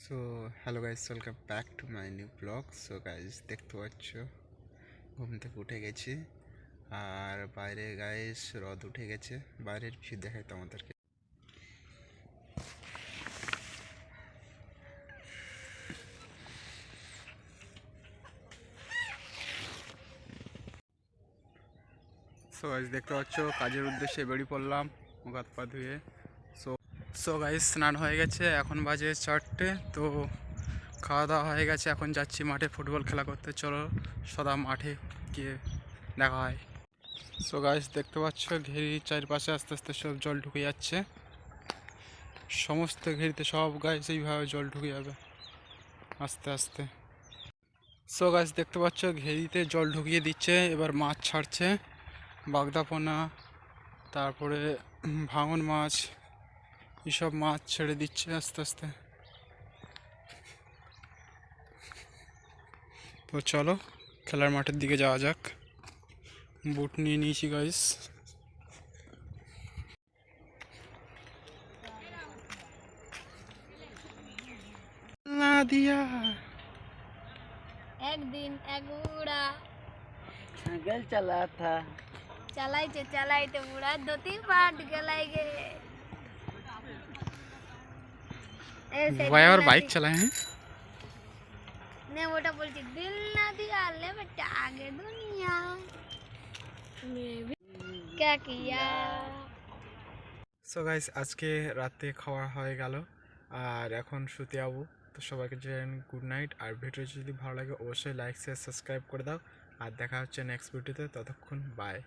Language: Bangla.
So hello guys, welcome back to my new blog. So guys, দেখতে পাচ্ছ ঘুম থেকে উঠে গেছি আর বাইরে গাইস রোদ উঠে গেছে। বাইরের ভিউ দেখাই তোমাদেরকে। সো গাইস, দেখতে পাচ্ছ কাজের উদ্দেশ্যে বেরিয়ে পড়লাম মুখ হাত পা ধুয়ে। সো সো গাইস, স্নান হয়ে গেছে, এখন বাজে 4টে। তো খাওয়া দাওয়া হয়ে গেছে, এখন যাচ্ছি মাঠে ফুটবল খেলা করতে। চলো সদা মাঠে গিয়ে দেখা হয়। সো গাইস, দেখতে পাচ্ছ ঘেরি চারপাশে আস্তে আস্তে সব জল ঢুকে যাচ্ছে। সমস্ত ঘেরিতে সব গাছ এইভাবে জল ঢুকে যাবে আস্তে আস্তে। সো গাছ, দেখতে পাচ্ছ ঘেরিতে জল ঢুকিয়ে দিচ্ছে, এবার মাছ ছাড়ছে। বাগদাপোনা, তারপরে ভাঙন মাছ, এইসব মাছ ছেড়ে দিচ্ছে আস্তে আস্তে। তো চলো খেলার মাঠের দিকে যাওয়া যাক। বুট নিয়ে নিয়েছি গাইস। না দিয়া एक दिन एक बूढ़ा साइकिल चला था। चलाइते बूढ़ा धोती फाट गलाई गे भाई और बाइक चलाए हैं। ने ওটা বলছি দিল না दिया ले बेटा आगे दुनिया में भी क्या किया। সো গাইস, আজকে রাতে খাওয়া হয়ে গেল আর এখন শুতে যাবো। তো সবাইকে জানাই গুড নাইট। আর ভিডিও যদি ভালো লাগে অবশ্যই লাইক শেয়ার সাবস্ক্রাইব করে দাও। আর দেখা হচ্ছে নেক্সট ভিডিওতে, ততক্ষণ বাই।